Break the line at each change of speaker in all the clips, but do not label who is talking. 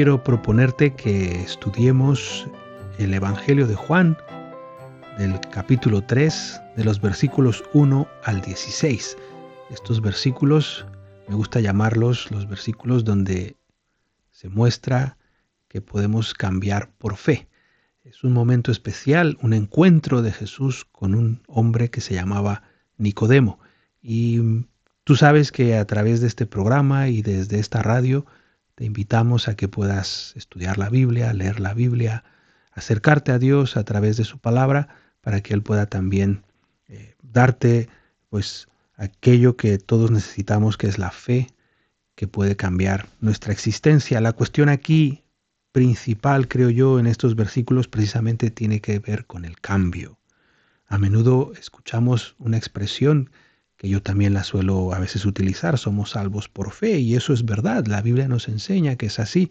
quiero proponerte que estudiemos el Evangelio de Juan, del capítulo 3, de los versículos 1 al 16. Estos versículos, me gusta llamarlos los versículos donde se muestra que podemos cambiar por fe. Es un momento especial, un encuentro de Jesús con un hombre que se llamaba Nicodemo. Y tú sabes que a través de este programa y desde esta radio te invitamos a que puedas estudiar la Biblia, leer la Biblia, acercarte a Dios a través de su palabra para que Él pueda también darte pues aquello que todos necesitamos, que es la fe, que puede cambiar nuestra existencia. La cuestión aquí principal, creo yo, en estos versículos precisamente tiene que ver con el cambio. A menudo escuchamos una expresión que yo también la suelo a veces utilizar: somos salvos por fe, y eso es verdad, la Biblia nos enseña que es así,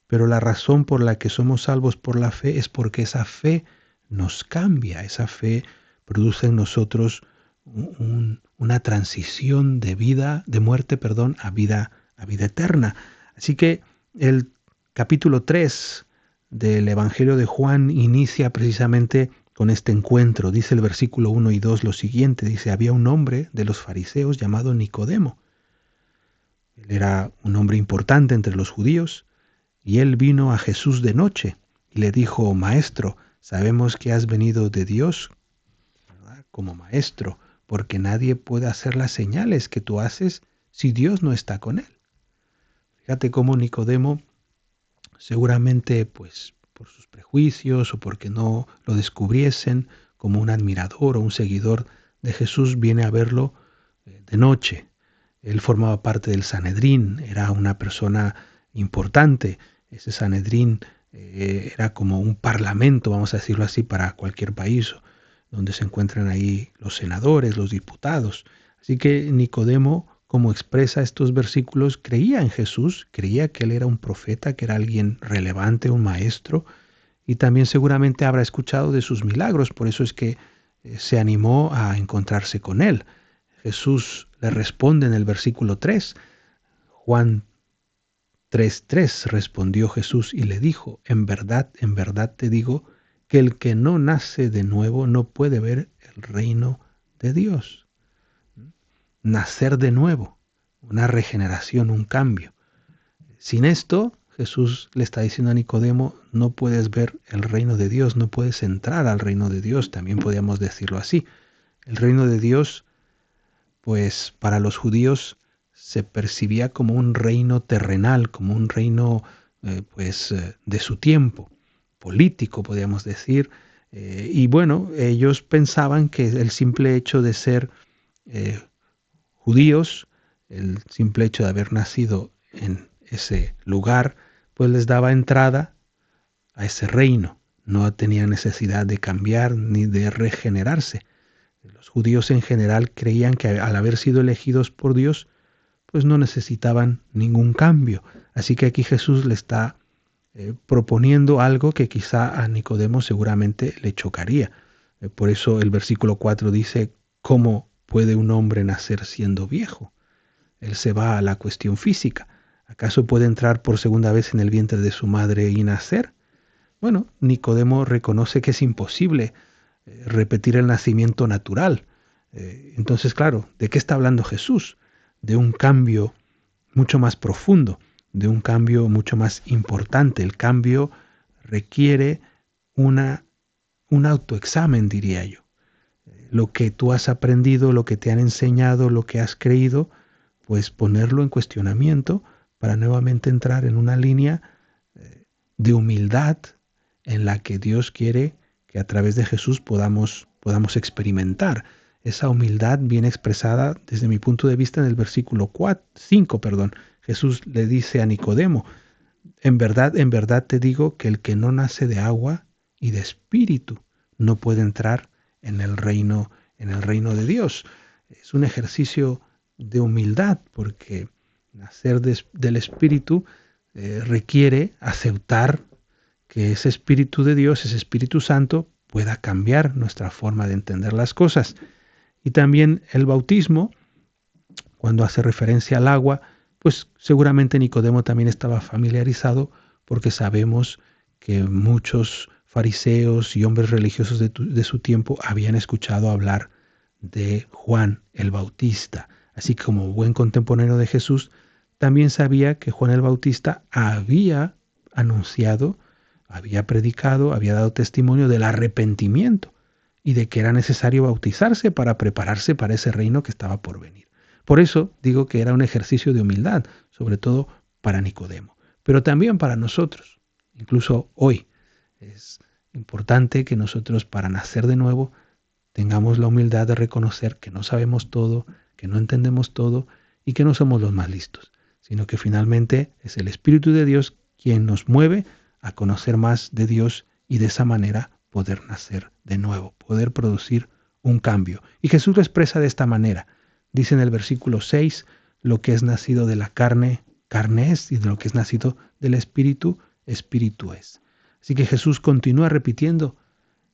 pero la razón por la que somos salvos por la fe es porque esa fe nos cambia, esa fe produce en nosotros una transición de muerte, a vida eterna. Así que el capítulo 3 del Evangelio de Juan inicia precisamente con este encuentro. Dice el versículo 1 y 2 lo siguiente, dice: había un hombre de los fariseos llamado Nicodemo. Él era un hombre importante entre los judíos, y él vino a Jesús de noche y le dijo: Maestro, sabemos que has venido de Dios, ¿verdad?, como maestro, porque nadie puede hacer las señales que tú haces si Dios no está con él. Fíjate cómo Nicodemo, seguramente pues por sus prejuicios o porque no lo descubriesen como un admirador o un seguidor de Jesús, viene a verlo de noche. Él formaba parte del Sanedrín, era una persona importante. Ese Sanedrín era como un parlamento, vamos a decirlo así, para cualquier país, donde se encuentran ahí los senadores, los diputados. Así que Nicodemo, como expresa estos versículos, creía en Jesús, creía que él era un profeta, que era alguien relevante, un maestro, y también seguramente habrá escuchado de sus milagros. Por eso es que se animó a encontrarse con él. Jesús le responde en el versículo 3, Juan 3:3, respondió Jesús y le dijo: en verdad te digo que el que no nace de nuevo no puede ver el reino de Dios. Nacer de nuevo, una regeneración, un cambio. Sin esto, Jesús le está diciendo a Nicodemo: no puedes ver el reino de Dios, no puedes entrar al reino de Dios. También podríamos decirlo así. El reino de Dios, pues para los judíos se percibía como un reino terrenal, como un reino de su tiempo, político, podríamos decir. Y bueno, ellos pensaban que el simple hecho de ser judíos, el simple hecho de haber nacido en ese lugar, pues les daba entrada a ese reino. No tenían necesidad de cambiar ni de regenerarse. Los judíos en general creían que al haber sido elegidos por Dios, pues no necesitaban ningún cambio. Así que aquí Jesús le está proponiendo algo que quizá a Nicodemo seguramente le chocaría. Por eso el versículo 4 dice: ¿cómo puede un hombre nacer siendo viejo? Él se va a la cuestión física. ¿Acaso puede entrar por segunda vez en el vientre de su madre y nacer? Bueno, Nicodemo reconoce que es imposible repetir el nacimiento natural. Entonces, claro, ¿de qué está hablando Jesús? De un cambio mucho más profundo, de un cambio mucho más importante. El cambio requiere un autoexamen, diría yo. Lo que tú has aprendido, lo que te han enseñado, lo que has creído, pues ponerlo en cuestionamiento para nuevamente entrar en una línea de humildad en la que Dios quiere que a través de Jesús podamos experimentar. Esa humildad bien expresada desde mi punto de vista en el versículo 5. Jesús le dice a Nicodemo: en verdad te digo que el que no nace de agua y de espíritu no puede entrar en el reino de Dios. Es un ejercicio de humildad, porque nacer del espíritu requiere aceptar que ese Espíritu de Dios, ese Espíritu Santo, pueda cambiar nuestra forma de entender las cosas. Y también el bautismo, cuando hace referencia al agua, pues seguramente Nicodemo también estaba familiarizado porque sabemos que muchos fariseos y hombres religiosos de su tiempo habían escuchado hablar de Juan el Bautista. Así que como buen contemporáneo de Jesús, también sabía que Juan el Bautista había anunciado, había predicado, había dado testimonio del arrepentimiento y de que era necesario bautizarse para prepararse para ese reino que estaba por venir. Por eso digo que era un ejercicio de humildad, sobre todo para Nicodemo, pero también para nosotros, incluso hoy. Es importante que nosotros, para nacer de nuevo, tengamos la humildad de reconocer que no sabemos todo, que no entendemos todo y que no somos los más listos, sino que finalmente es el Espíritu de Dios quien nos mueve a conocer más de Dios y de esa manera poder nacer de nuevo, poder producir un cambio. Y Jesús lo expresa de esta manera. Dice en el versículo 6, lo que es nacido de la carne, carne es, y de lo que es nacido del Espíritu, Espíritu es. Así que Jesús continúa repitiendo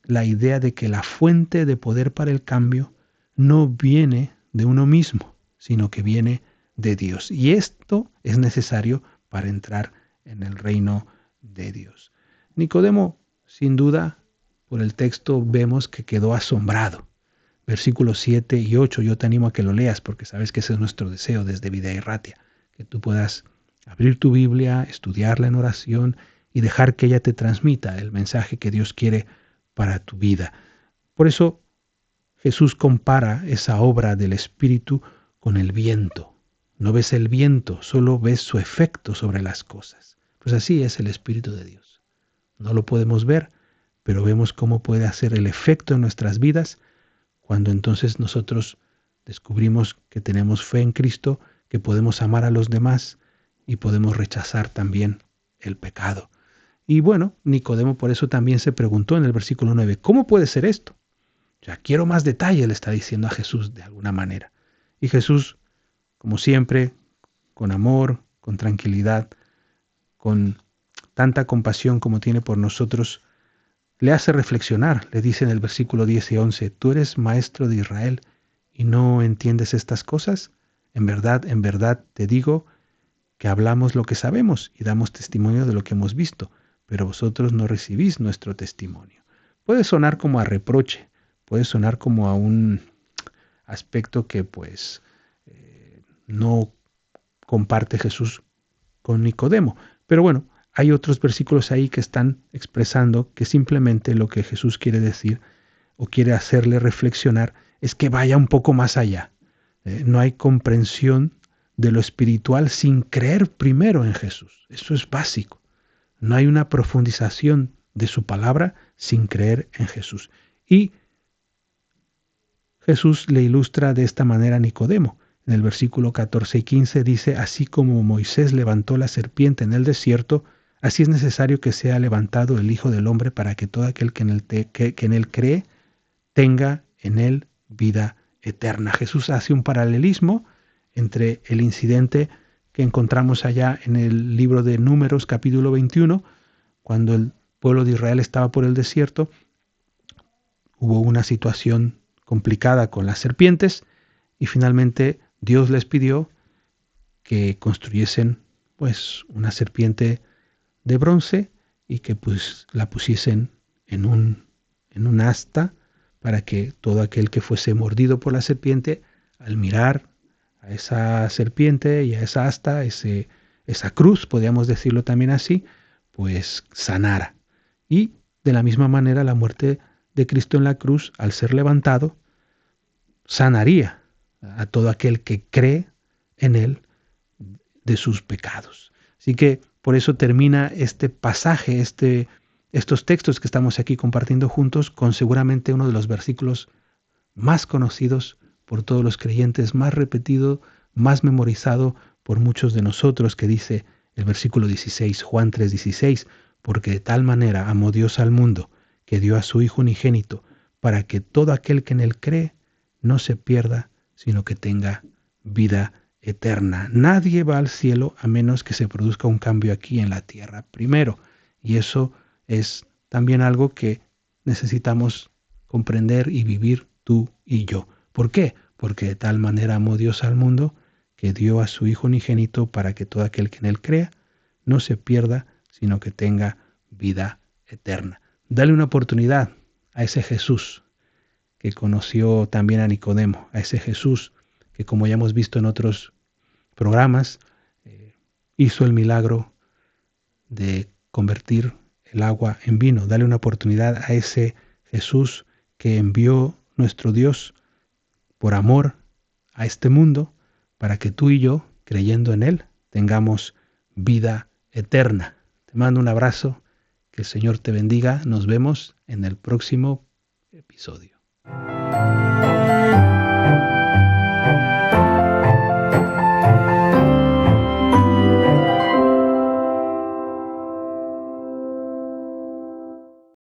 la idea de que la fuente de poder para el cambio no viene de uno mismo, sino que viene de Dios. Y esto es necesario para entrar en el reino de Dios. Nicodemo, sin duda, por el texto vemos que quedó asombrado. Versículos 7 y 8, yo te animo a que lo leas porque sabes que ese es nuestro deseo desde Vida y Ratia, que tú puedas abrir tu Biblia, estudiarla en oración y dejar que ella te transmita el mensaje que Dios quiere para tu vida. Por eso Jesús compara esa obra del Espíritu con el viento. No ves el viento, solo ves su efecto sobre las cosas. Pues así es el Espíritu de Dios. No lo podemos ver, pero vemos cómo puede hacer el efecto en nuestras vidas cuando entonces nosotros descubrimos que tenemos fe en Cristo, que podemos amar a los demás y podemos rechazar también el pecado. Y bueno, Nicodemo por eso también se preguntó en el versículo 9, ¿cómo puede ser esto? Ya quiero más detalle, le está diciendo a Jesús de alguna manera. Y Jesús, como siempre, con amor, con tranquilidad, con tanta compasión como tiene por nosotros, le hace reflexionar. Le dice en el versículo 10 y 11, ¿tú eres maestro de Israel y no entiendes estas cosas? En verdad te digo que hablamos lo que sabemos y damos testimonio de lo que hemos visto, pero vosotros no recibís nuestro testimonio. Puede sonar como a reproche, puede sonar como a un aspecto que no comparte Jesús con Nicodemo. Pero bueno, hay otros versículos ahí que están expresando que simplemente lo que Jesús quiere decir o quiere hacerle reflexionar es que vaya un poco más allá. No hay comprensión de lo espiritual sin creer primero en Jesús. Eso es básico. No hay una profundización de su palabra sin creer en Jesús. Y Jesús le ilustra de esta manera a Nicodemo. En el versículo 14 y 15 dice, así como Moisés levantó la serpiente en el desierto, así es necesario que sea levantado el Hijo del Hombre para que todo aquel que en él cree tenga en él vida eterna. Jesús hace un paralelismo entre el incidente que encontramos allá en el libro de Números capítulo 21, cuando el pueblo de Israel estaba por el desierto, hubo una situación complicada con las serpientes y finalmente Dios les pidió que construyesen una serpiente de bronce y que la pusiesen en un asta para que todo aquel que fuese mordido por la serpiente, al mirar a esa serpiente y a esa asta, esa cruz, podríamos decirlo también así, pues sanara. Y de la misma manera la muerte de Cristo en la cruz, al ser levantado, sanaría a todo aquel que cree en él de sus pecados. Así que por eso termina este pasaje, estos textos que estamos aquí compartiendo juntos, con seguramente uno de los versículos más conocidos por todos los creyentes, más repetido, más memorizado por muchos de nosotros, que dice el versículo 16, Juan 3:16, porque de tal manera amó Dios al mundo, que dio a su Hijo unigénito, para que todo aquel que en él cree no se pierda, sino que tenga vida eterna. Nadie va al cielo a menos que se produzca un cambio aquí en la tierra primero. Y eso es también algo que necesitamos comprender y vivir tú y yo. ¿Por qué? Porque de tal manera amó Dios al mundo que dio a su Hijo unigénito para que todo aquel que en él crea no se pierda, sino que tenga vida eterna. Dale una oportunidad a ese Jesús que conoció también a Nicodemo, a ese Jesús que, como ya hemos visto en otros programas, hizo el milagro de convertir el agua en vino. Dale una oportunidad a ese Jesús que envió nuestro Dios por amor a este mundo para que tú y yo, creyendo en Él, tengamos vida eterna. Te mando un abrazo, que el Señor te bendiga. Nos vemos en el próximo episodio.